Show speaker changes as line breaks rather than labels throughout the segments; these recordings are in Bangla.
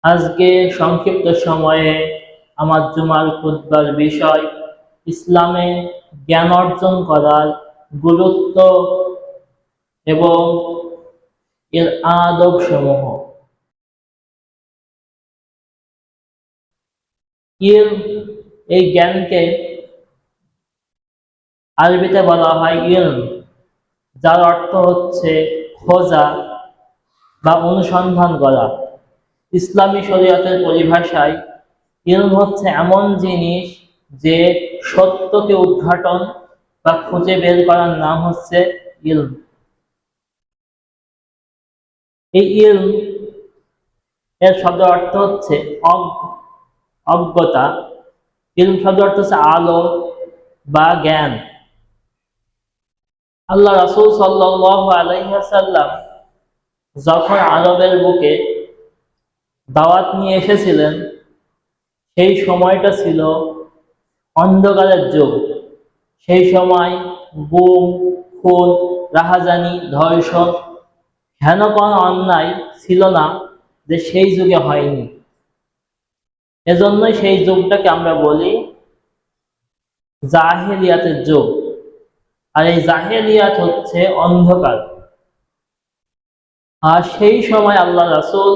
আজকে সংক্ষিপ্ত সময়ে আমার জুমার খুতবার বিষয় ইসলামে জ্ঞান অর্জন করার গুরুত্ব এবং এর আদব সমূহ। ইলম, এই জ্ঞানকে আরবিতে বলা হয় ইলম, যার অর্থ হচ্ছে খোঁজা বা অনুসন্ধান করা। ইসলামী শরীয়তের পরিভাষায় ইলম হচ্ছে এমন জিনিস যে সত্যকে উদ্ঘাটন বা খুঁজে বের করার নাম হচ্ছে ইলম। এই ইলম এর শব্দ অর্থ হচ্ছে অজ্ঞতা। ইলম শব্দ অর্থ হচ্ছে আলো বা জ্ঞান। আল্লাহ রাসূল সাল্লাল্লাহু আলাইহি ওয়াসাল্লাম যখন আরবের বুকে দাওয়াত নিয়ে এসেছিলেন, সেই সময়টা ছিল অন্ধকারের যুগ। সেই সময় গুম, খুন, রাহাজানি, ধর্ষণ, হেন কোনো অন্যায় ছিল না যে সেই যুগে হয়নি। এজন্যই সেই যুগটাকে আমরা বলি জাহেলিয়াতের যুগ। আর এই জাহেলিয়াত হচ্ছে অন্ধকার। আর সেই সময় আল্লাহ রাসূল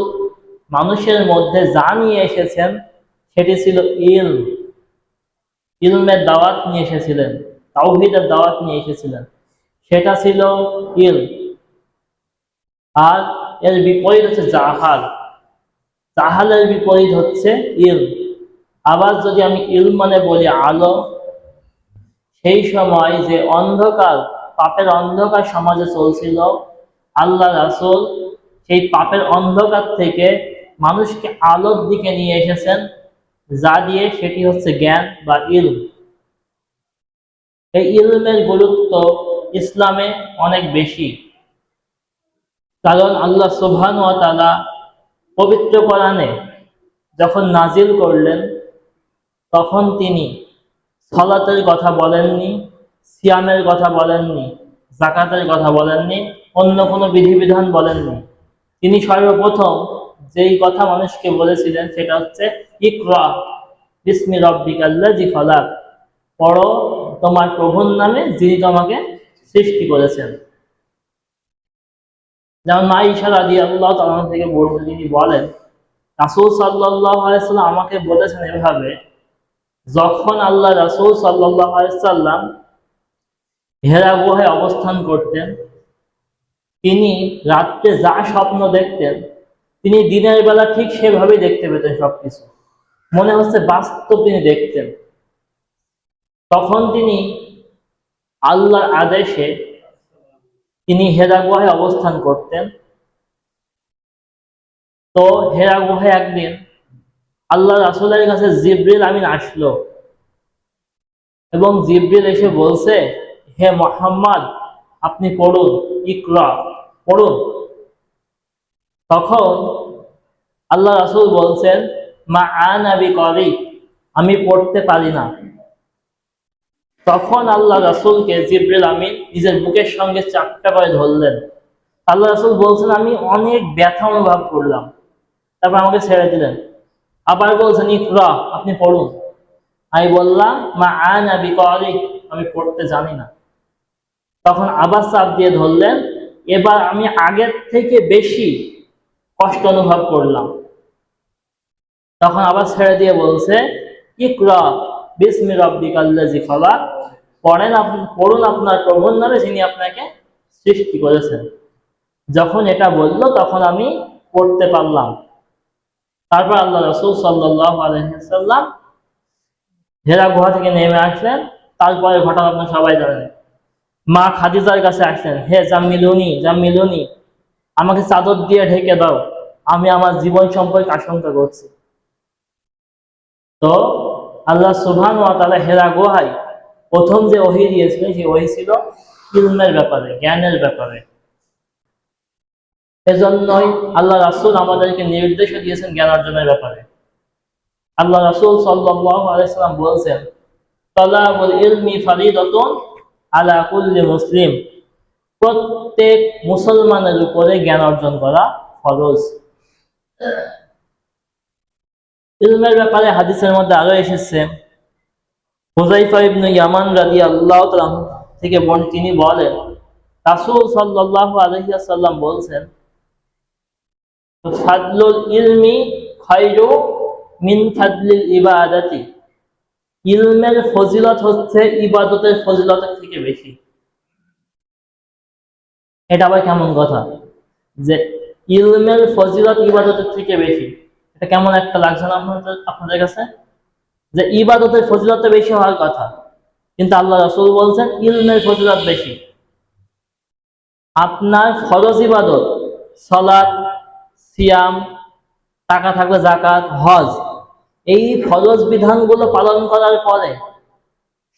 মানুষের মধ্যে যা নিয়ে এসেছেন সেটি ছিল ইলম। ইলমের দাওয়াত নিয়ে এসেছিলেন, তাওহীদের দাওয়াত নিয়ে এসেছিলেন, সেটা ছিল ইলম। আর এর বিপরীত হচ্ছে জাহাল। জাহালের বিপরীত হচ্ছে ইলম। আবার যদি আমি ইলম মানে বলি আলো, সেই সময় যে অন্ধকার, পাপের অন্ধকার সমাজে চলছিল, আল্লাহ রাসূল সেই পাপের অন্ধকার থেকে মানুষকে আলোর দিকে নিয়ে এসেছেন, যা দিয়ে সেটি হচ্ছে জ্ঞান বা ইলম। এই ইলমের গুরুত্ব ইসলামে অনেক বেশি, কারণ আল্লাহ সুবহানাহু ওয়া তাআলা পবিত্র কোরআনে যখন নাজিল করলেন, তখন তিনি সালাতের কথা বলেননি, সিয়ামের কথা বলেননি, যাকাতের কথা বলেননি, অন্য কোনো বিধিবিধান বলেননি। তিনি সর্বপ্রথম যেই কথা মানুষকে বলেছিলেন সেটা হচ্ছে ইকরা বিসমি রাব্বিকাল্লাযী খালাক, পড়ো তোমার প্রভুর নামে যিনি তোমাকে সৃষ্টি করেছেন। যেমন আয়েশা রাদিয়াল্লাহু তাআলা থেকে বর্ণিত, তিনি বলেন রাসূল সাল্লাল্লাহু আলাইহি ওয়াসাল্লাম আমাকে বলেছেন এভাবে, যখন আল্লাহ রাসূল সাল্লাল্লাহু আলাইহি ওয়াসাল্লাম হেরা গুহায় অবস্থান করতেন, তিনি রাত্রে যা স্বপ্ন দেখতেন তিনি দিনের বেলা ঠিক সেভাবেই দেখতে পেতেন। সবকিছু মনে হচ্ছে বাস্তব তিনি দেখতেন। তখন তিনি আল্লাহর আদেশে তিনি হেরা গুহায় অবস্থান করতেন। তো হেরা গুহায় একদিন আল্লাহ রাসূলের কাছে জিবরিল আমিন আসলো এবং জিবরিল এসে বলছে, হে মুহাম্মদ, আপনি পড়ুন, ইকরা, পড়ুন। তখন আল্লাহ রাসূল বলছেন, মা আনা বিকারি, আমি পড়তে পারি না। তখন আল্লাহ রাসূলকে জিবরিল আমিন নিজের বুকের সঙ্গে চাপটা করে ধরলেন। আল্লাহ রাসূল বলছেন, আমি অনেক ব্যথা অনুভব করলাম, তারপর আমাকে ছেড়ে দিলেন। আবার বলছেন ইকরা, আপনি পড়ুন। আমি বললাম, মা আনা বিকারি, আমি পড়তে জানি না। তখন আবার চাপ দিয়ে ধরলেন। এবার আমি আগের থেকে বেশি কষ্ট অনুভব করলাম। তখন আবার ছেড়ে দিয়ে বলছে, ইকরা বিসমি রাব্বিকাল্লাযী খালাক, পড়ুন আপনার প্রভুর নামে যিনি আপনাকে সৃষ্টি করেছেন। যখন এটা বললো তখন আমি পড়তে পারলাম। তারপর আল্লাহ রাসূল সাল্লাল্লাহু আলাইহি ওয়াসাল্লাম হেরা গুহা থেকে নেমে আসলেন। তারপরে ঘটনা আপনারা সবাই জানেন। মা খাদিজার কাছে আসলেন, হে জাম্মিলুনি, জাম্মিলুনি, আমাকে চাদর দিয়ে ঢেকে দাও, আমি আমার জীবন সম্পর্কে আশঙ্কা করছি। তো আল্লাহ সুবহানাহু ওয়া তাআলা হেরা গুহায় প্রথম যে ওহী দিয়েছিলেন সেই ওহী ছিল ইলমের ব্যাপারে, জ্ঞানের ব্যাপারে। এজন্যই আল্লাহ রাসূল আমাদেরকে নির্দেশ দিয়েছেন জ্ঞান অর্জনের ব্যাপারে। আল্লাহ রাসূল সাল্লাল্লাহু আলাইহি ওয়াসাল্লাম বলেছেন, তালাবুল ইলমি ফারিদাতুন আলা কুল্লি মুসলিম, প্রত্যেক মুসলমানের উপরে জ্ঞান অর্জন করা ফরজ। ইলমের ব্যাপারে হাদিসের মধ্যে আরো এসেছে, হুযায়ফা ইবনে ইয়ামান রাদিয়াল্লাহু তাআলা থেকে তিনি বলেন, রাসূল সাল্লাল্লাহু আলাইহি ওয়াসাল্লাম বলছেন, ফাদলুল ইলমি খায়রু মিন ফাদলিল ইবাদাতি, ইলমের ফজিলত হচ্ছে ইবাদতের ফজিলতের থেকে বেশি। এটা আবার কেমন কথা যে ইলমের ফজিলত ইবাদতের থেকে বেশি? এটা কেমন একটা লাগছে না আপনাদের কাছে, যে ইবাদতের ফজিলত বেশি হওয়ার কথা, কিন্তু আল্লাহ রাসূল বলছেন ইলমের ফজিলত বেশি। আপনার ফরজ ইবাদত, সালাত, সিয়াম, টাকা থাকলে যাকাত, হজ, এই ফরজ বিধানগুলো পালন করার পরে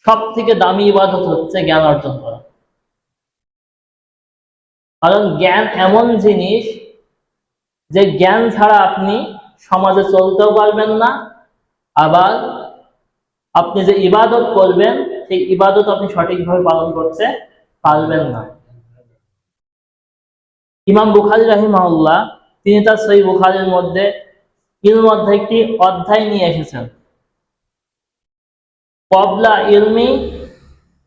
সব থেকে দামি ইবাদত হচ্ছে জ্ঞান অর্জন করা। কারণ জ্ঞান এমন জিনিস যে জ্ঞান ছাড়া আপনি সমাজে চলতেও পারবেন না, আবার আপনি যে ইবাদত করবেন সেই ইবাদত আপনি সঠিকভাবে পালন করতে পারবেন না। ইমাম বুখারী রাহিমাহুল্লাহ তিনি তার সহিহ বুখারীর মধ্যে ইলম অধ্যায় একটি অধ্যায় নিয়ে এসেছেন, ক্বাবলা ইলমি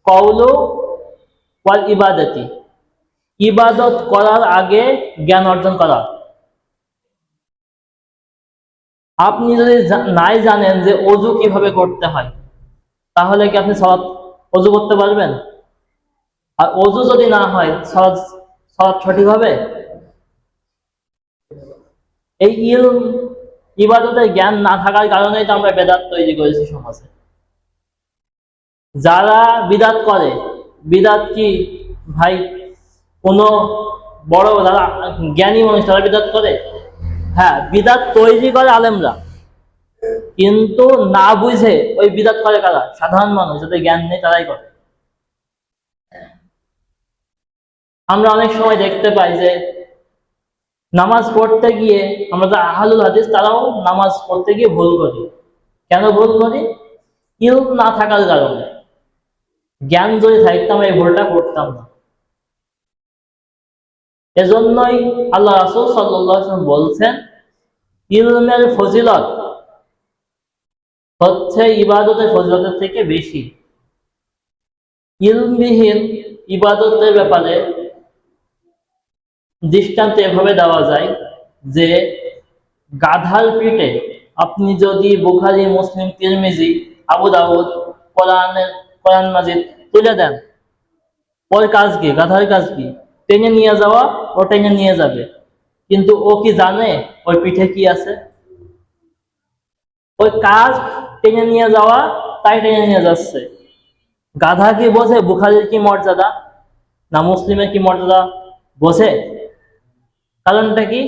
কওলু ওয়াল ইবাদাতি, ইবাদত করার আগে জ্ঞান অর্জন করা। আপনি যদি নাই জানেন যে ওযু কিভাবে করতে হয়, তাহলে কি আপনি ওযু করতে পারবেন? আর ওযু যদি না হয় সালাত সঠিক হবে? এই ইলম ইবাদতের জ্ঞান না থাকার কারণেই তো আমরা বেদাত তৈরি করেছি সমাজে। যারা বিদাত করে, বিদাত কি ভাই কোনো বড় যারা জ্ঞানী মানুষ তারা বিদাত করে? হ্যাঁ, বিদাত তৈরি করে আলেমরা, কিন্তু না বুঝে ওই বিদাত করে কারা? সাধারণ মানুষ, যাদের জ্ঞান নেই তারাই করে। আমরা অনেক সময় দেখতে পাই যে নামাজ পড়তে গিয়ে আমরা যে আহলুল হাদিস তারাও নামাজ পড়তে গিয়ে ভুল করি। কেন ভুল করি? ইলম না থাকার কারণে। জ্ঞান যদি থাকতাম এই ভুলটা করতাম না। এজন্যই আল্লাহ রাসূল সাল্লাল্লাহু আলাইহি ওয়াসাল্লাম বলছেন, ইলমের ফজিলত হচ্ছে ইবাদতের ফজিলতের থেকে বেশি। ইলমবিহীন ইবাদতের ব্যাপারে দৃষ্টান্ত এভাবে দেওয়া যায় যে গাধার পিঠে আপনি যদি বুখারী, মুসলিম, তিরমিজি, আবু দাউদ, কোরআন মাজিদ তুলে দেন, ওর কাজ কি? গাধার কাজ কি? টেনে নিয়ে যাওয়া। ও টেনে নিয়ে যাবে, কিন্তু ও কি জানে ওই পিঠে কি আছে? ওই কাজ টেনে নিয়ে যাওয়া, তাই টেনে নিয়ে যাচ্ছে। গাধা কি বোঝে বুখারীর কি মর্যাদা না মুসলিমের কি মর্যাদা? বোঝে? কারণটা কি?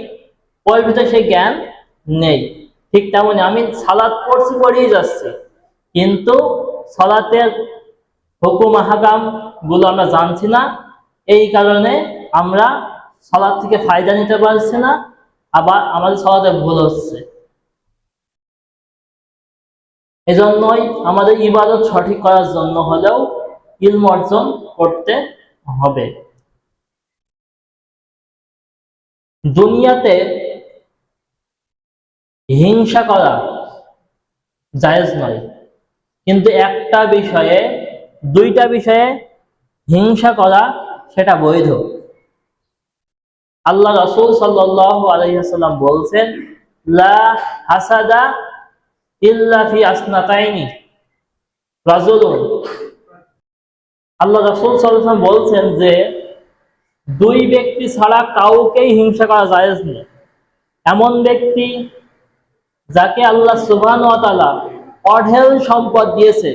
ওর ভিতরে সেই জ্ঞান নেই। ঠিক তেমনি আমি সালাত পড়ছি, পড়েই যাচ্ছি, কিন্তু সালাতের হুকুম আহকাম গুলো আমরা জানছি না, এই কারণে আমরা সালাত থেকে ফায়দা নিতে পারছি না, আবার আমাদের সালাতে ভুল হচ্ছে। এজন্যই আমাদের ইবাদত সঠিক করার জন্য হলেও ইলম অর্জন করতে হবে। দুনিয়াতে হিংসা করা জায়েজ নয়, কিন্তু একটা বিষয়ে, দুইটা বিষয়ে হিংসা করা সেটা বৈধ। আল্লাহ রাসূল সাল্লাল্লাহু আলাইহি ওয়াসাল্লাম বলছেন, লা হাসাদা ইল্লা ফি আসনাতাইনি রাজুলুন, আল্লাহ রাসূল সাল্লাল্লাহু আলাইহি ওয়াসাল্লাম বলছেন যে দুই ব্যক্তি ছাড়া কাউকেই হিংসা করা জায়েজ নেই। এমন ব্যক্তি যাকে আল্লাহ সুবহানাহু ওয়া তাআলা অঢেল সম্পদ দিয়েছে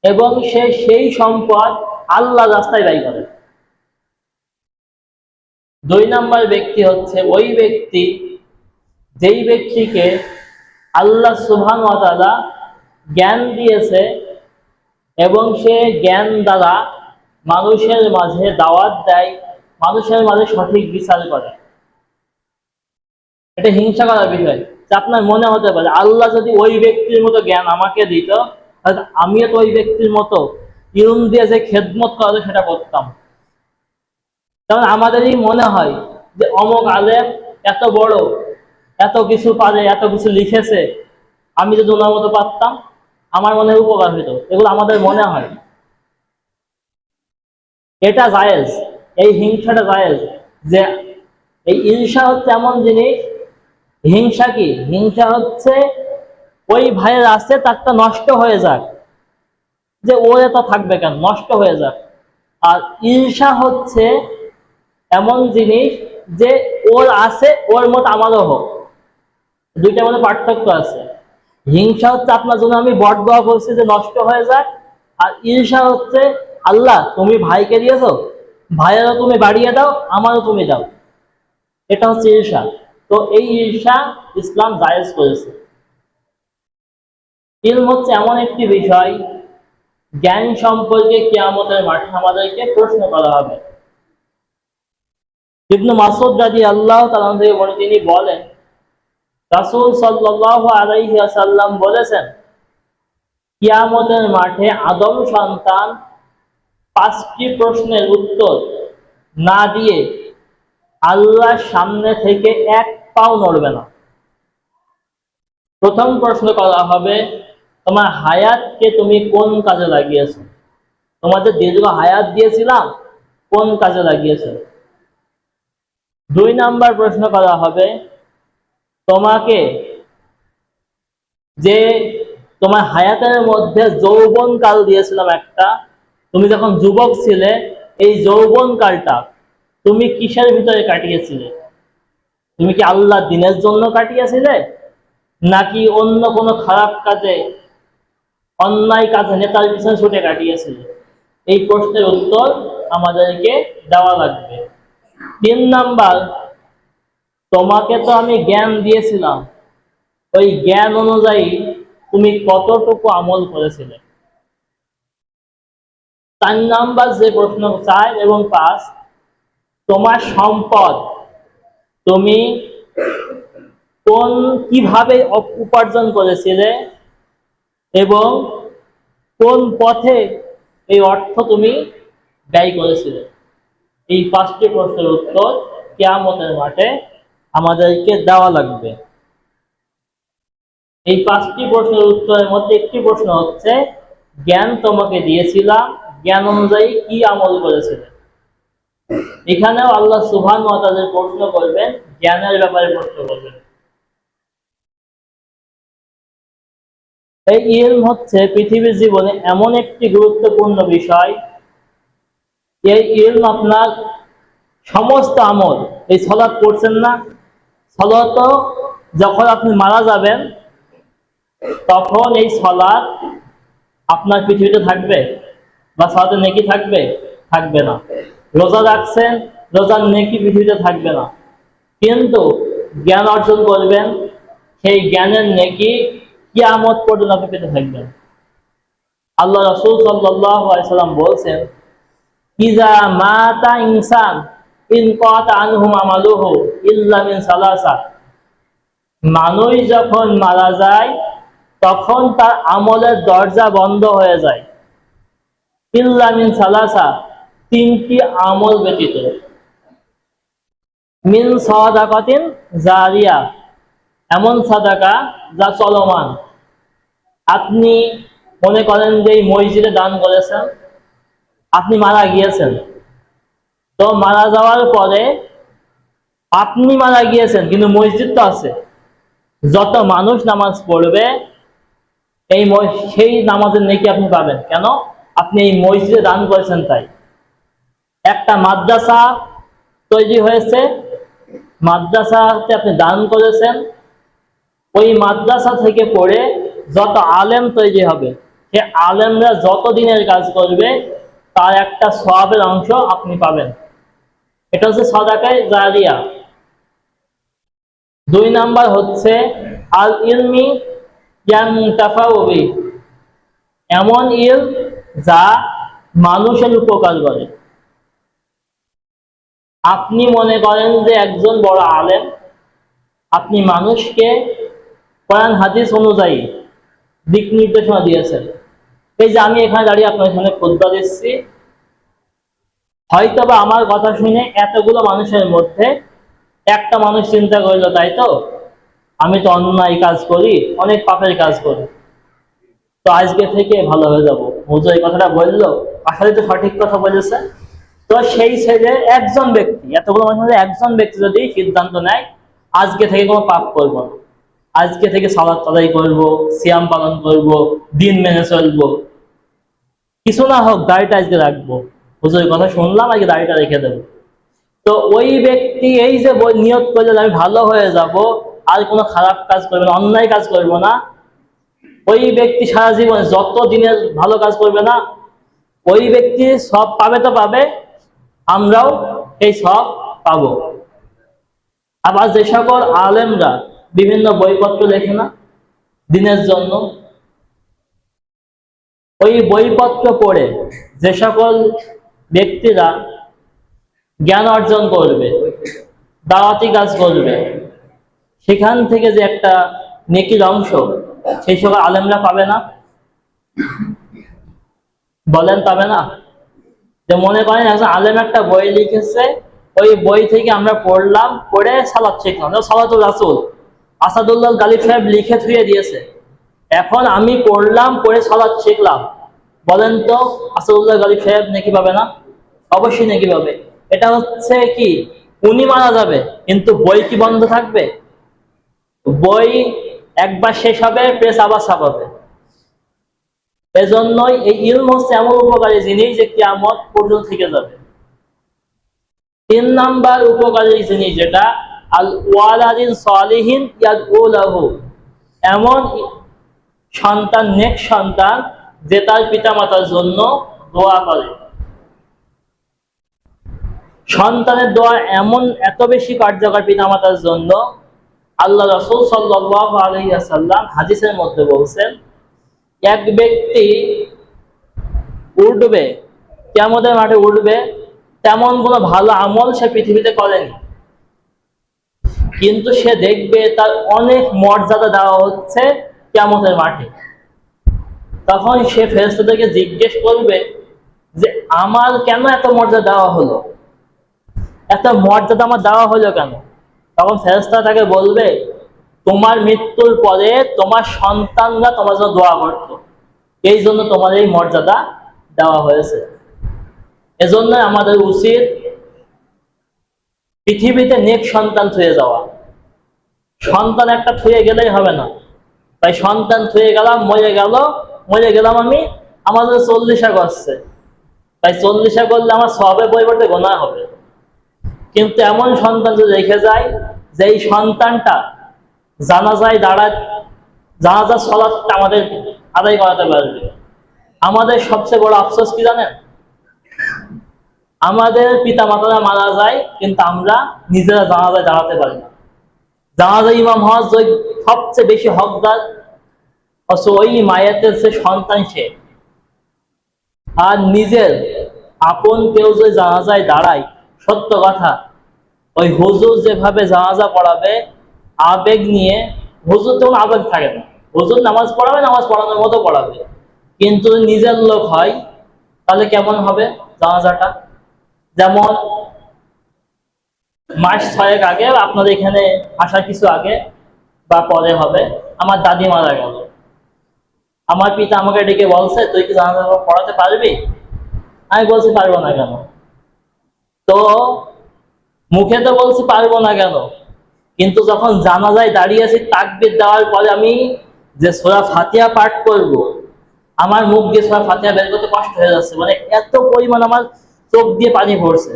এবং সে সেই সম্পদ আল্লাহর রাস্তায় ব্যয় করে। দুই নাম্বার ব্যক্তি হচ্ছে ওই ব্যক্তি যেই ব্যক্তিকে আল্লাহ সুবহানাহু ওয়া তাআলা জ্ঞান দিয়েছে এবং সে জ্ঞান দ্বারা মানুষের মাঝে দাওয়াত দেয়, মানুষের মাঝে সঠিক বিচার করে। এটা হিংসা করার বিষয়। আপনার মনে হতে পারে আল্লাহ যদি ওই ব্যক্তির মতো জ্ঞান আমাকে দিত, তাহলে আমিও তো ওই ব্যক্তির মতো ইলম দিয়ে যে খেদমত করা সেটা করতাম। কারণ আমাদেরই মনে হয় যে অমুক আলেম এত বড়, এত কিছু পারে, এত কিছু লিখেছে, আমি যদি ওনার মতো পারতাম আমার মনে হয় উপকার হইতো, এগুলো আমাদের মনে হয়। এটা জায়েজ, এই হিংসাটা জায়েজ। যে এই ঈর্ষা হচ্ছে এমন জিনিস, হিংসা কি? হিংসা হচ্ছে ওই ভাইয়ের আছে তারটা নষ্ট হয়ে যাক, যে ওর এত থাকবে কেন, নষ্ট হয়ে যাক। আর ঈর্ষা হচ্ছে এমন জিনিস যে ওর আছে ওর মত আমারও হোক, দুইটার মধ্যে পার্থক্য আছে। হিংসা হচ্ছে আপনার জন্য আমি বটদোয়া করছি যে নষ্ট হয়ে যায়, আর ঈর্ষা হচ্ছে আল্লাহ তুমি ভাইকে দিয়েছো, ভাইয়েরও তুমি বাড়িয়ে দাও, আমারও তুমি দাও, এটা হচ্ছে ঈর্ষা। তো এই ঈর্ষা ইসলাম জায়েজ করেছে। ইলম হচ্ছে এমন একটি বিষয়, জ্ঞান সম্পর্কে কিয়ামতের মাঠে আমাদেরকে প্রশ্ন করা হবে। ইবনে মাসউদ রাদিয়াল্লাহু তাআলা থেকে বর্ণিত, তিনি বলেন রাসূল সাল্লাল্লাহু আলাইহি ওয়াসাল্লাম বলেছেন, কিয়ামতের মাঠে আদম সন্তান 5টি প্রশ্নের উত্তর না দিয়ে আল্লাহর সামনে থেকে এক পাও নড়বে না। প্রথম প্রশ্ন করা হবে, তোমার হায়াতকে তুমি কোন কাজে লাগিয়েছো? তোমাদের দীর্ঘ হায়াত দিয়েছিলাম, কোন কাজে লাগিয়েছো? 2 নাম্বার প্রশ্ন করা হবে, তোমাকে যে তোমার হায়াতের মধ্যে যৌবন কাল দিয়েছিলাম একটা, তুমি যখন যুবক ছিলে, এই যৌবন কালটা তুমি কিসের ভিতরে কাটিয়েছিলে? তুমি কি আল্লাহ দিনের জন্য কাটিয়েছিলে, নাকি অন্য কোনো খারাপ কাজে, অন্যায় কাজে, নেতার পিছনে ছুটে কাটিয়েছিলে? এই প্রশ্নের উত্তর আমাদেরকে দেওয়া লাগবে। 3 নাম্বার, তোমাকে তো আমি জ্ঞান দিয়েছিলাম, ওই জ্ঞান অনুযায়ী তুমি কতটুকু আমল করেছিলে? 4 নাম্বার যে প্রশ্ন, 4 এবং 5, তোমার সম্পদ তুমি কিভাবে উপার্জন করেছিলে এবং কোন পথে এই অর্থ তুমি ব্যয় করেছিলে? এই 5টি প্রশ্নের উত্তর কিয়ামতের মাঠে আমাদেরকে দেওয়া লাগবে। এই 5টি প্রশ্নের উত্তরের মধ্যে একটি প্রশ্ন হচ্ছে, জ্ঞান তোমাকে দিয়েছিলাম, জ্ঞান অনুযায়ী কি আমল করেছিলে? এখানেও আল্লাহ সুবহানাহু ওয়া তাআলা প্রশ্ন করবেন, জ্ঞানের ব্যাপারে প্রশ্ন করবেন। এই ইলম হচ্ছে পৃথিবীর জীবনে এমন একটি গুরুত্বপূর্ণ বিষয়, এই ইলম আপনার সমস্ত আমল, এই সালাত পড়ছেন না, সালাত যখন আপনি মারা যাবেন তখন এই সালাত আপনার পৃথিবীতে থাকবে, বা সালাতের নেকি থাকবে? থাকবে না। রোজা রাখছেন, রোজার নেকি পৃথিবীতে থাকবে না। কিন্তু জ্ঞান অর্জন করবেন, সেই জ্ঞানের নেকি কিয়ামত পর্যন্ত আপনি পেতে থাকবেন। আল্লাহ রাসূল সাল্লাল্লাহু আলাইহি সাল্লাম বলছেন, ইজা মাতা ইনসান ইনকাতা আনহু আমালুহু ইল্লা মিন সালাসা, মানুষ যখন মারা যায় তখন তার আমলের দরজা বন্ধ হয়ে যায়, ইল্লা মিন সালাসা, 3টি আমল ব্যতীত। মিন সাদাকাতিন জারিয়া, এমন সাদাকা যা চলমান। আপনি মনে করেন যে এই মসজিদে দান করেছেন, আপনি মারা গিয়েছেন, তো মারা যাওয়ার পরে আপনি মারা গিয়েছেন কিন্তু মসজিদ তো আছে, যত মানুষ নামাজ পড়বে এই সেই নামাজের নেকি আপনি পাবেন। কেন? আপনি এই মসজিদে দান করেছেন তাই। একটা মাদ্রাসা তৈরি হয়েছে, মাদ্রাসাতে আপনি দান করেছেন, ওই মাদ্রাসা থেকে পড়ে যত আলেম তৈরি হবে, সে আলেমরা যত দিনের কাজ করবে তার একটা সওয়াবের অংশ আপনি পাবেন। এটা হচ্ছে সাদাকায়ে জারিয়া। 2 নাম্বার হচ্ছে আল ইলমি ইয়ানতাফাউ বিহি, এমন ইলম যা মানুষের উপকার করে। আপনি মনে করেন যে একজন বড় আলেম, আপনি মানুষকে কোরআন হাদিস অনুযায়ী দিক নির্দেশনা দিয়েছেন। এই যে আমি এখানে দাঁড়িয়ে আপনার সামনে খুতবা দিচ্ছি, হয়তোবা আমার কথা শুনে এতগুলো মানুষের মধ্যে একটা মানুষ চিন্তা করলো, তাই তো আমি তো অন্যায় কাজ করি, অনেক পাপের কাজ করি, তো আজকে থেকে ভালো হয়ে যাব। হুজুর এই কথাটা বললো, আসলে তো সঠিক কথা বলেছে। তো সেই ছেলে একজন ব্যক্তি, এতগুলো মানুষের একজন ব্যক্তি যদি সিদ্ধান্ত নেয় আজকে থেকে কোনো পাপ করব না, আজকে থেকে সালাত আদায় করব, সিয়াম পালন করব, দিন মেনে চলবো, কিছু না হোক দাড়িটা আজকে রাখবো, হুজুরের কথা শুনলাম আজকে দাড়িটা রেখে দেবো, তো ওই ব্যক্তি এই যে নিয়ত করলে আমি ভালো হয়ে যাব, আর কোনো খারাপ কাজ করবে না, অন্যায় কাজ করবো না, ওই ব্যক্তি সারা জীবন যত দিনের ভালো কাজ করবে না, ওই ব্যক্তি সব পাবে তো পাবে, আমরাও এই সব পাবো। আবার যে সকল আলেমরা বিভিন্ন বইপত্র লেখে না দিনের জন্য, ওই বইপত্র পড়ে যে সকল ব্যক্তিরা জ্ঞান অর্জন করবে, দাওয়াতি কাজ করবে, সেখান থেকে যে একটা নেকির অংশ সেই সকল আলেমরা পাবে না? বলেন পাবে না? যে মনে করেন একজন আলেম একটা বই লিখেছে, ওই বই থেকে আমরা পড়লাম, পড়ে সালাত শিখলাম, সালাতুল রাসূল আসাদুল্লাহ গালিব সাহেব লিখে থুয়ে দিয়েছে, এখন আমি পড়লাম, পড়ে সালাত শিখলাম, বলেন তো আসাদুল্লাহ গালিব সাহেব নেকি পাবে না? অবশ্যই নেকি পাবে। এটা হচ্ছে কি, উনি মারা যাবে কিন্তু বই কি বন্ধ থাকবে? বই একবার শেষ হবে, প্রেস আবার ছাপাবে। এজন্যই এই ইলম হচ্ছে এমন উপকারী জিনিস যে কিয়ামত পর্যন্ত থেকে যাবে। 3 নাম্বার উপকারী জিনিস যেটা, আল ওয়ালাদিন সালিহিন ইয়াদউ লাহু, এমন সন্তান, নেক সন্তান যে তার পিতামাতার জন্য দোয়া করে। সন্তানের দোয়া এমন এত বেশি কার্যকর পিতামাতার জন্য, আল্লাহ রাসূল সাল্লাল্লাহু আলাইহি ওয়াসাল্লাম হাদিসের মধ্যে বলছেন, এক ব্যক্তি উঠবে, কিয়ামতের মাঠে উঠবে, তেমন কোনো ভালো আমল সে পৃথিবীতে করেনি, কিন্তু সে দেখবে তার অনেক মর্যাদা দেওয়া হচ্ছে কিয়ামতের মাঠে। তখন সে ফেরেশতাদেরকে জিজ্ঞেস করবে যে আমার কেন এত মর্যাদা দেওয়া হলো, এত মর্যাদা আমার দেওয়া হলো কেন? তখন ফেরেশতা তাকে বলবে, তোমার মৃত্যুর পরে তোমার সন্তানরা তোমার জন্য দোয়া করতো, এই জন্য তোমার এই মর্যাদা দেওয়া হয়েছে। এজন্য আমাদের উচিত পৃথিবীতে নেক সন্তান থুয়ে যাওয়া। সন্তান একটা থুয়ে গেলেই হবে না, তাই সন্তান থুয়ে গেলাম, মরে গেলাম আমি, আমাদের 40 করছে, তাই 40 করলে আমার সবের পরিবর্তে গোনা হবে। কিন্তু এমন সন্তান যদি রেখে যায় যে এই সন্তানটা জানাজায় দাঁড়ায়, জানাজার সালাতটা আমাদের আদায় করাতে পারবে। আমাদের সবচেয়ে বড় আফসোস কি জানেন? আমাদের পিতা মাতারা মারা যায় কিন্তু আমরা নিজেরা জানাজায় দাঁড়াতে পারি না। জানাজায় ইমাম হওয়ার সবচেয়ে বেশি হকদার ওই মায়ের সে সন্তান সে, আর নিজের আপন কেউ যদি জানাজায় দাঁড়ায়, সত্য কথা, ওই হুজুর যেভাবে জানাজা পড়াবে আবেগ নিয়ে, হুজুর তখন আবেগ থাকে না, হুজুর নামাজ পড়াবে, নামাজ পড়ানোর মতো পড়াবে, কিন্তু নিজের লোক হয় তাহলে কেমন হবে জানাজাটা? যেমন মাস 6 আগে, আপনাদের এখানে আসার কিছু আগে বা পরে হবে, আমার দাদি মারা গেল। আমার পিতা আমাকে ডেকে বলছে, তুই কি জানাজা পড়াতে পারবি? আমি বলছি পারবো না কেন? তো মুখে তো বলছি পারবো না কেন, কিন্তু যখন জানাজায় দাঁড়িয়ে আছি, তাকবীর দেওয়ার পরে আমি যে সূরা ফাতিহা পাঠ করব, আমার মুখ দিয়ে সূরা ফাতিহা বের করতে কষ্ট হয়ে যাচ্ছে, মানে এত পরিমাণ আমার চোখ দিয়ে পানি পড়ছে।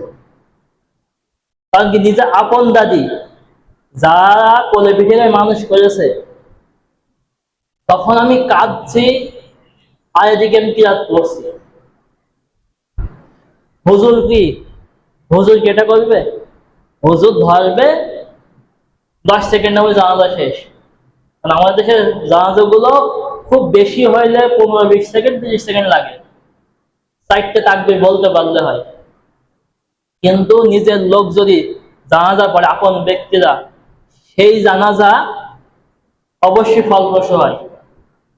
কারণ কি, নিজে আপন দাদি যারা কোলে পিঠে মানুষ করেছে, তখন আমি কাঁদছি আর এদিকে আমি কিরাত করছি। হুজুর কি এটা করবে? হুজুর ধরবে, 10 সেকেন্ডে ওই জানাজা শেষ। কারণ আমাদের দেশের জানাজা গুলো খুব বেশি হইলে 15-20 সেকেন্ড, 30 সেকেন্ড লাগে, 4টে তাকবীর বলতে পারলে হয়। কিন্তু নিজের লোক যদি জানাজা পড়ে, আপন ব্যক্তিরা, সেই জানাজা অবশ্যই ফলপ্রসূ হয়।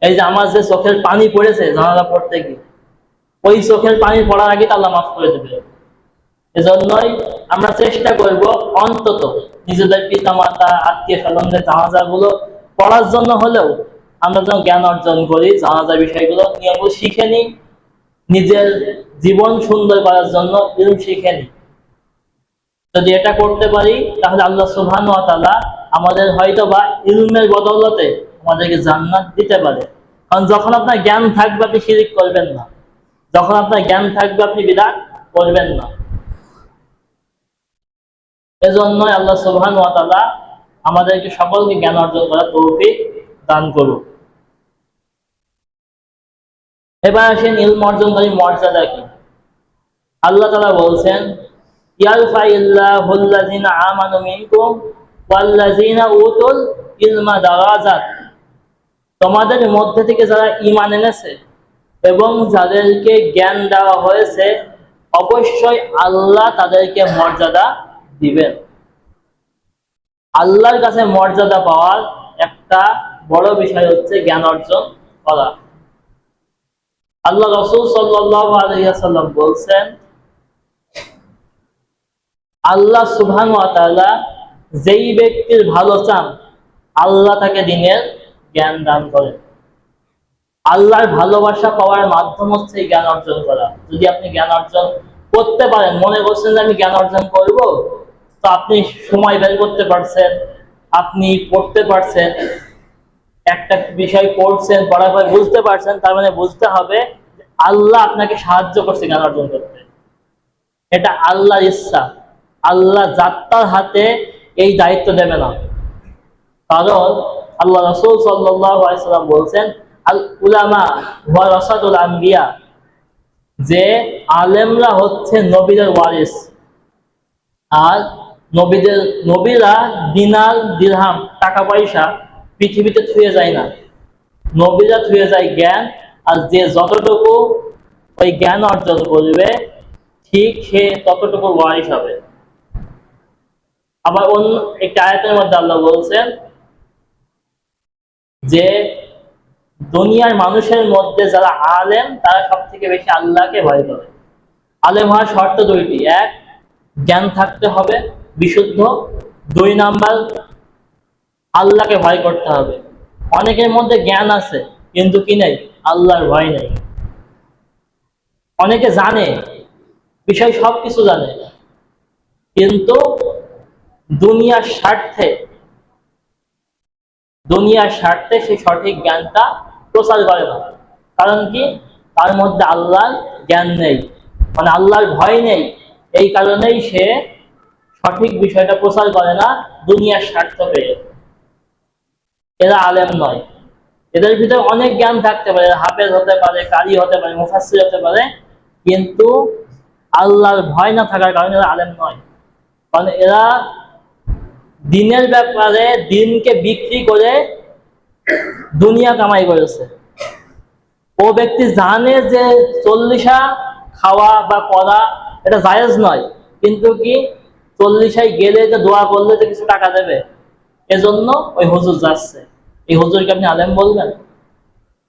এই যে আমার যে চোখের পানি পড়েছে জানাজা পড়তে গিয়ে, ওই চোখের পানি পড়ার আগে আল্লাহ মাফ করে দেবে। এজন্যই আমরা চেষ্টা করব অন্তত নিজেদের পিতা মাতা আত্মীয় স্বজনদের জানাজা গুলো পড়ার জন্য হলেও আমরা যেন জ্ঞান অর্জন করি, জানাজা বিষয়গুলো নিয়মগুলো শিখে নিই, নিজের জীবন সুন্দর করার জন্য ইলম শিখে নিই। যদি এটা করতে পারি তাহলে আল্লাহ সুবহানাহু ওয়া তাআলা আমাদের হয়তো বা ইলমের বদৌলতে আমাদেরকে জান্নাত দিতে পারে। কারণ যখন আপনার জ্ঞান থাকবে আপনি শিরক করবেন না, যখন আপনার জ্ঞান থাকবে আপনি বিদআত করবেন না। এজন্যই আল্লাহ সুবহানাহু ওয়া তাআলা আমাদেরকে সকলকে জ্ঞান অর্জন করার তৌফিক দান করুন। এবার আসেন ইলম অর্জনকারী মর্যাদা কি। আল্লাহ তাআলা বলছেন, ইয়ারফাইল্লাহুল্লাযিনা আমানু মিনকুম ওয়াল্লাযিনা উতুল ইলমা দারাজাত। তোমাদের মধ্যে থেকে যারা ঈমান এনেছে এবং যাদেরকে জ্ঞান দেওয়া হয়েছে, অবশ্যই আল্লাহ তাদেরকে মর্যাদা দিবেন। আল্লাহর কাছে মর্যাদা পাওয়ার একটা বড় বিষয় হচ্ছে জ্ঞান অর্জন করা। আল্লাহ রাসূল সাল্লাল্লাহু আলাইহি ওয়াসাল্লাম বলছেন, আল্লাহ সুবহানাহু ওয়া তাআলা যেই ব্যক্তির ভালো চান আল্লাহ তাকে দ্বীনের জ্ঞান দান করেন। আল্লাহর ভালোবাসা পাওয়ার মাধ্যম হচ্ছে জ্ঞান অর্জন করা। যদি আপনি জ্ঞান অর্জন করতে পারেন, মনে করছেন যে আমি জ্ঞান অর্জন করব, তো আপনি সময় বের করতে পারছেন, আপনি পড়তে পারছেন, একটা বিষয় পড়ছেন, পড়ার পর বুঝতে পারছেন, তার মানে বুঝতে হবে আল্লাহ আপনাকে সাহায্য করছে জ্ঞান অর্জন করতে। এটা আল্লাহর ইচ্ছা। আল্লাহ যাত্রার হাতে এই দায়িত্ব দেবে না। কারণ আল্লাহ রাসূল সাল্লাল্লাহু আলাইহি ওয়াসাল্লাম বলছেন, আল উলামা ওয়ারাসাতুল আম্বিয়া, যে আলেমরা হচ্ছে নবীদের ওয়ারিস। আর নবীরা দিনার দিরহাম টাকা পয়সা পৃথিবীতে ছুঁয়ে যায় না, নবীরা ছুঁয়ে যায় জ্ঞান। আর যে যতটুকু ওই জ্ঞান অর্জন করবে ঠিক সে ততটুকু ওয়ারিস হবে। আবার অন্য একটি আয়াতের মধ্যে আল্লাহ বলছেন যে দুনিয়ার মানুষের মধ্যে যারা আলেম তারা সব থেকে বেশি আল্লাহকে ভয় করে। আলেম হওয়ার শর্ত দুইটি: এক, জ্ঞান থাকতে হবে বিশুদ্ধ; দুই নাম্বার, আল্লাহকে ভয় করতে হবে। অনেকের মধ্যে জ্ঞান আছে কিন্তু কি নেই? আল্লাহর ভয় নেই। অনেকে জানে বিষয়, সবকিছু জানে, কিন্তু দুনিয়ার স্বার্থে সে সঠিক জ্ঞানটা প্রচার করে না। কারণ কি? তার মধ্যে আল্লাহর জ্ঞান নেই, মানে আল্লাহর ভয় নেই। এই কারণেই সে সঠিক বিষয়টা প্রচার করে না, দুনিয়ার স্বার্থ পেয়ে। এরা আলেম নয়। এদের ভিতরে অনেক জ্ঞান থাকতে পারে, হাফেজ হতে পারে, কারি হতে পারে, মুফাসসির হতে পারে, কিন্তু আল্লাহর ভয় না থাকার কারণে এরা আলেম নয়। কারণ এরা দিনের ব্যাপারে দিনকে বিক্রি করে দুনিয়া কামাই করেছে। ও ব্যক্তি জানে যে 40 খাওয়া বা করা এটা জায়েজ নয়, কিন্তু কি 40 গেলে যে দোয়া করলে যে কিছু টাকা দেবে, এজন্য ওই হুজুর যাচ্ছে। এই হুজুরকে আপনি আলেম বলবেন?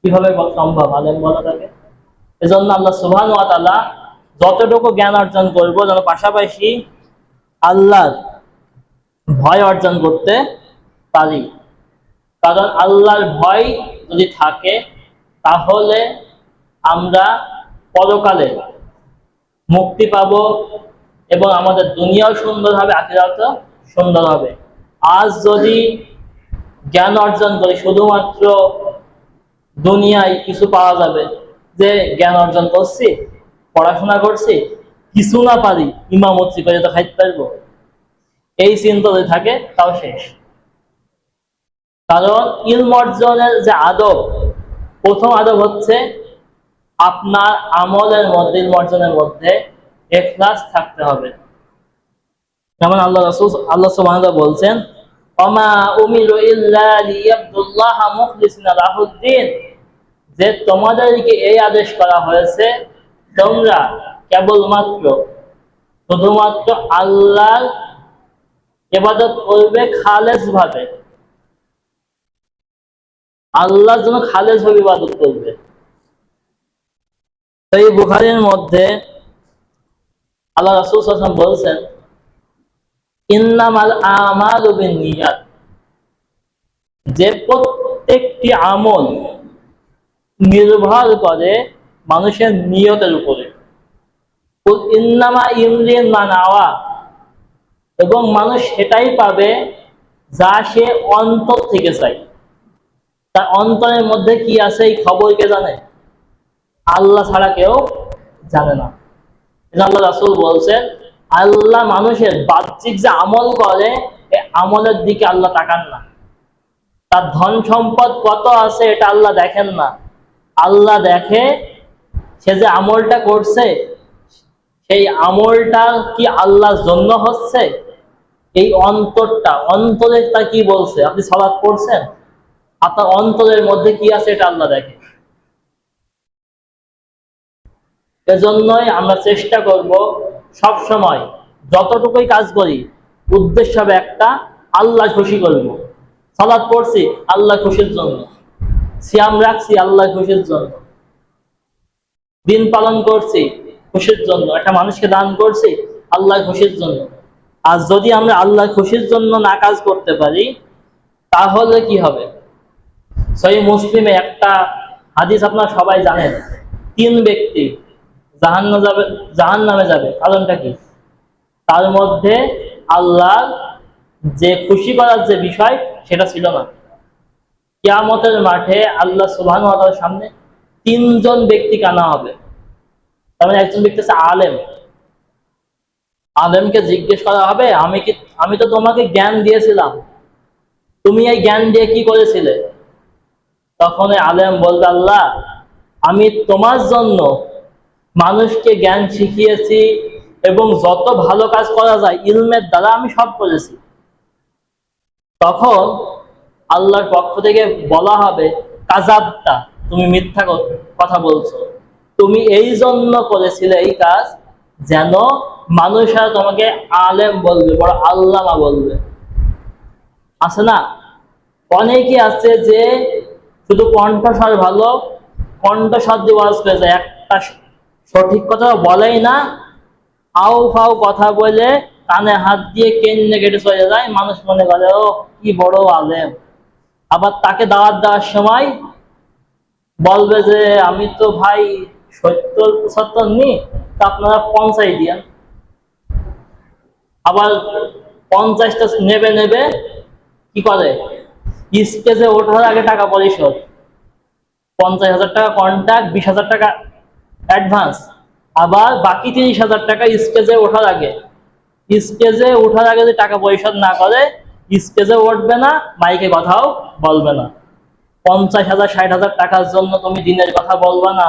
কিভাবে সম্ভব আলেম বলা থাকে? এজন্য আল্লাহ সুবহানাহু ওয়া তাআলা যতটুকু জ্ঞান অর্জন করবো যেন পাশাপাশি আল্লাহর ভয় অর্জন করতে পারি। কারণ আল্লাহর ভয় যদি থাকে তাহলে আমরা পরকালে মুক্তি পাব এবং আমাদের দুনিয়াও সুন্দর হবে, আখিরাতও সুন্দর হবে। আজ যদি জ্ঞান অর্জন করি শুধুমাত্র দুনিয়ায় কিছু পাওয়া যাবে, যে জ্ঞান অর্জন করছি, পড়াশোনা করছি, কিছু না পারি, ইমামতি করে তো খাইতে পারবো, এই চিন্তা যদি থাকে তাও শেষ। কারণ ইলম অর্জনের যে আদব, প্রথম আদব হচ্ছে আপনার আমলের মধ্যে, ইলম অর্জনের মধ্যে ইখলাস থাকতে হবে। যেমন আল্লাহ সুবহানাহু ওয়া তাআলা বলছেন, ওমা উমিরু ইল্লা লিয়াবদুল্লাহা মুখলিসিনা লাহুদ্দিন, যে তোমাদেরকে এই আদেশ করা হয়েছে তোমরা কেবলমাত্র শুধুমাত্র আল্লাহর ইবাদত করবে খালেস ভাবে, আল্লাহর জন্য খালেস ভাবে ইবাদত করবে। এই বুখারীর মধ্যে আল্লাহ রাসূল সাল্লাল্লাহু আলাইহি ওয়াসাল্লাম বলছেন ইন্নামাল আমালু বিন্নিয়াত, যে প্রত্যেকটি আমল নির্ভর করে মানুষের নিয়তের উপরে। ইন্নামা ইমরিন মা নাওয়া, এবং মানুষ সেটাই পাবে যা সে অন্তর থেকে চায়। তার অন্তরের মধ্যে কি আছে এই খবর কে জানে? আল্লাহ ছাড়া কেউ জানে না। আল্লাহ রাসূল বলছেন, আল্লাহ মানুষের বাহ্যিক যে আমল করে এই আমলের দিকে আল্লাহ তাকান না। তার ধন সম্পদ কত আছে এটা আল্লাহ দেখেন না। আল্লাহ দেখে সে যে আমলটা করছে সেই আমলটা কি আল্লাহর জন্য হচ্ছে, এই অন্তরটা, অন্তরে তা কি বলছে। আপনি সালাত পড়ছেন, আপনার অন্তরের মধ্যে কি আছে এটা আল্লাহ দেখে। এজন্যই আমরা চেষ্টা করব সব সময় যতটুকুই কাজ করি উদ্দেশ্য হবে একটা, আল্লাহ খুশি করব। সালাত পড়ছি আল্লাহ খুশির জন্য, সিয়াম রাখছি আল্লাহ খুশির জন্য, দিন পালন করছি খুশির জন্য, একটা মানুষকে দান করছি আল্লাহ খুশির জন্য। আর যদি আমরা আল্লাহ খুশির জন্য না কাজ করতে পারি তাহলে কি হবে? সহিহ মুসলিমে একটা হাদিস আপনারা সবাই জানেন, 3 ব্যক্তি জাহান্নামে যাবে। কারণটা কি? তার মধ্যে আল্লাহ যে খুশি করার যে বিষয় সেটা ছিল না। কিয়ামতের মাঠে আল্লাহ সুবহানাহু ওয়া তাআলার সামনে 3 জন ব্যক্তিকে আনা হবে। তার মানে একজন ব্যক্তি হচ্ছে আলেম। আলেমকে জিজ্ঞেস করা হবে, আমি তো তোমাকে জ্ঞান দিয়েছিলাম, তুমি এই জ্ঞান দিয়ে কি করেছিলে? তখন আলেম বলবে, আল্লাহ আমি তোমার জন্য মানুষকে জ্ঞান শিখিয়েছি এবং যত ভালো কাজ করা যায় ইলমের দ্বারা আমি সব করেছি। তখন আল্লাহর পক্ষ থেকে বলা হবে, কাযাবতা, তুমি মিথ্যা কথা বলছো, তুমি এই জন্য করেছিলে এই কাজ যেন মানুষরা তোমাকে আলেম বলবে, বড় আল্লামা বলবে। আছে না অনেকে আছে যে শুধু কণ্ঠস্বর ভালো, কণ্ঠস্বর দিয়ে ওয়াজ করে যায়, একটা সঠিক কথা বলেই না, আউ ফাউ কথা বলে কানে হাত দিয়ে কেন্নে কেটে চলে যায়, মানুষ মনে করে ও কি বড় আলেম। আবার তাকে দাওয়াত দেওয়ার সময় বলবে যে আমি তো ভাই 70-75 নি, তা আপনারা 50 দিয়েন। আবার 50টা নেবে কি করে, স্টেজে ওঠার আগে টাকা পরিশোধ, 50,000 টাকা কন্ট্রাক্ট, 20,000 টাকা অ্যাডভান্স, আবার বাকি 30,000 টাকা স্টেজে ওঠার আগে। স্টেজে ওঠার আগে যদি টাকা পরিশোধ না করে স্টেজে উঠবে না, মাইকে কথাও বলবে না। 50,000 60,000 টাকার জন্য তুমি দিনের কথা বলবা না।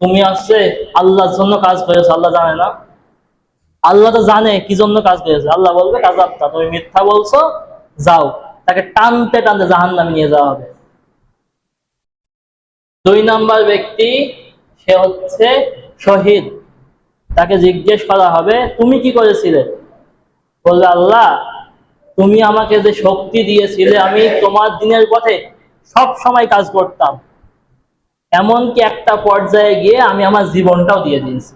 তুমি আসছে আল্লাহর জন্য কাজ করেছো, আল্লাহ জানে না? আল্লাহ তো জানে কি জন্য কাজ করেছে। আল্লাহ বলবে, কাযাবতা, তুমি মিথ্যা বলছো, যাও। তাকে টানতে টানতে জাহান্নামে নিয়ে যাওয়া হবে। 2 নাম্বার ব্যক্তি সে হচ্ছে শহীদ। তাকে জিজ্ঞেস করা হবে, তুমি কি করেছিলে? বলবে, আল্লাহ তুমি আমাকে যে শক্তি দিয়েছিলে আমি তোমার দিনের পথে সব সময় কাজ করতাম, এমনকি একটা পর্যায়ে গিয়ে আমি আমার জীবনটাও দিয়ে দিয়েছি।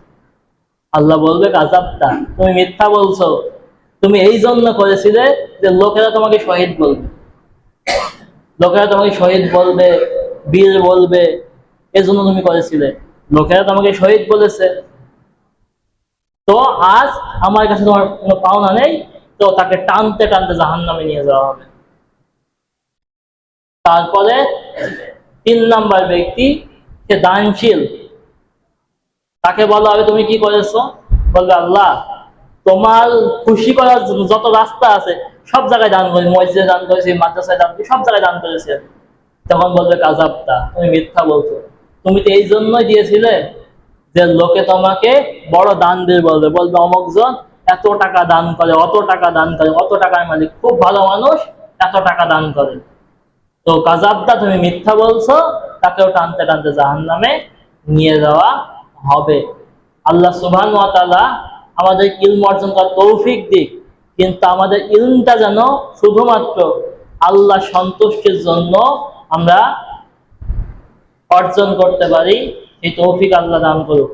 আল্লাহ বলবে, কাযাবতা, তুমি মিথ্যা বলছো, তুমি এই জন্য করেছিলে যে লোকেরা তোমাকে শহীদ বলবে, লোকেরা তোমাকে শহীদ বলবে, বীর বলবে, এজন্য তুমি করেছিলে। লোকেরা তোমাকে শহীদ বলেছে, তো আজ আমার কাছে তোমার কোনো পাওনা নেই, তো তাকে টানতে টানতে জাহান্নামে নিয়ে যাওয়া হবে। তারপরে 3 নাম্বার ব্যক্তি, সে দানশীল। তাকে বলা হবে, তুমি কি করেছো? বলবে, আল্লাহ তোমার খুশি করার যত রাস্তা আছে সব জায়গায় দান করি, মসজিদে দান করেছি, মাদ্রাসায় দান করেছি, সব জায়গায় দান করেছি। তখন বলবে, কাযাবতা, তুমি মিথ্যা বলছো, তুমি তো এই জন্যই দিয়েছিলে যে লোকে তোমাকে বড় দান দিয়ে বলবে, অমুক জন এত টাকা দান করে, অত টাকা দান করে, অত টাকার মালিক, খুব ভালো মানুষ, এত টাকা দান করে। তো কাযাবতা, তুমি মিথ্যা বলছো, তাকেও টানতে টানতে জাহান্নামে নিয়ে যাওয়া হবে। আল্লাহ সুবহানাহু ওয়া তাআলা আমাদের ইলম অর্জন করার তৌফিক দিক, কিন্তু আমাদের ইলমটা যেন শুধুমাত্র আল্লাহ সন্তুষ্টির জন্য আমরা অর্জন করতে পারি, এই তৌফিক আল্লাহ দান করুক।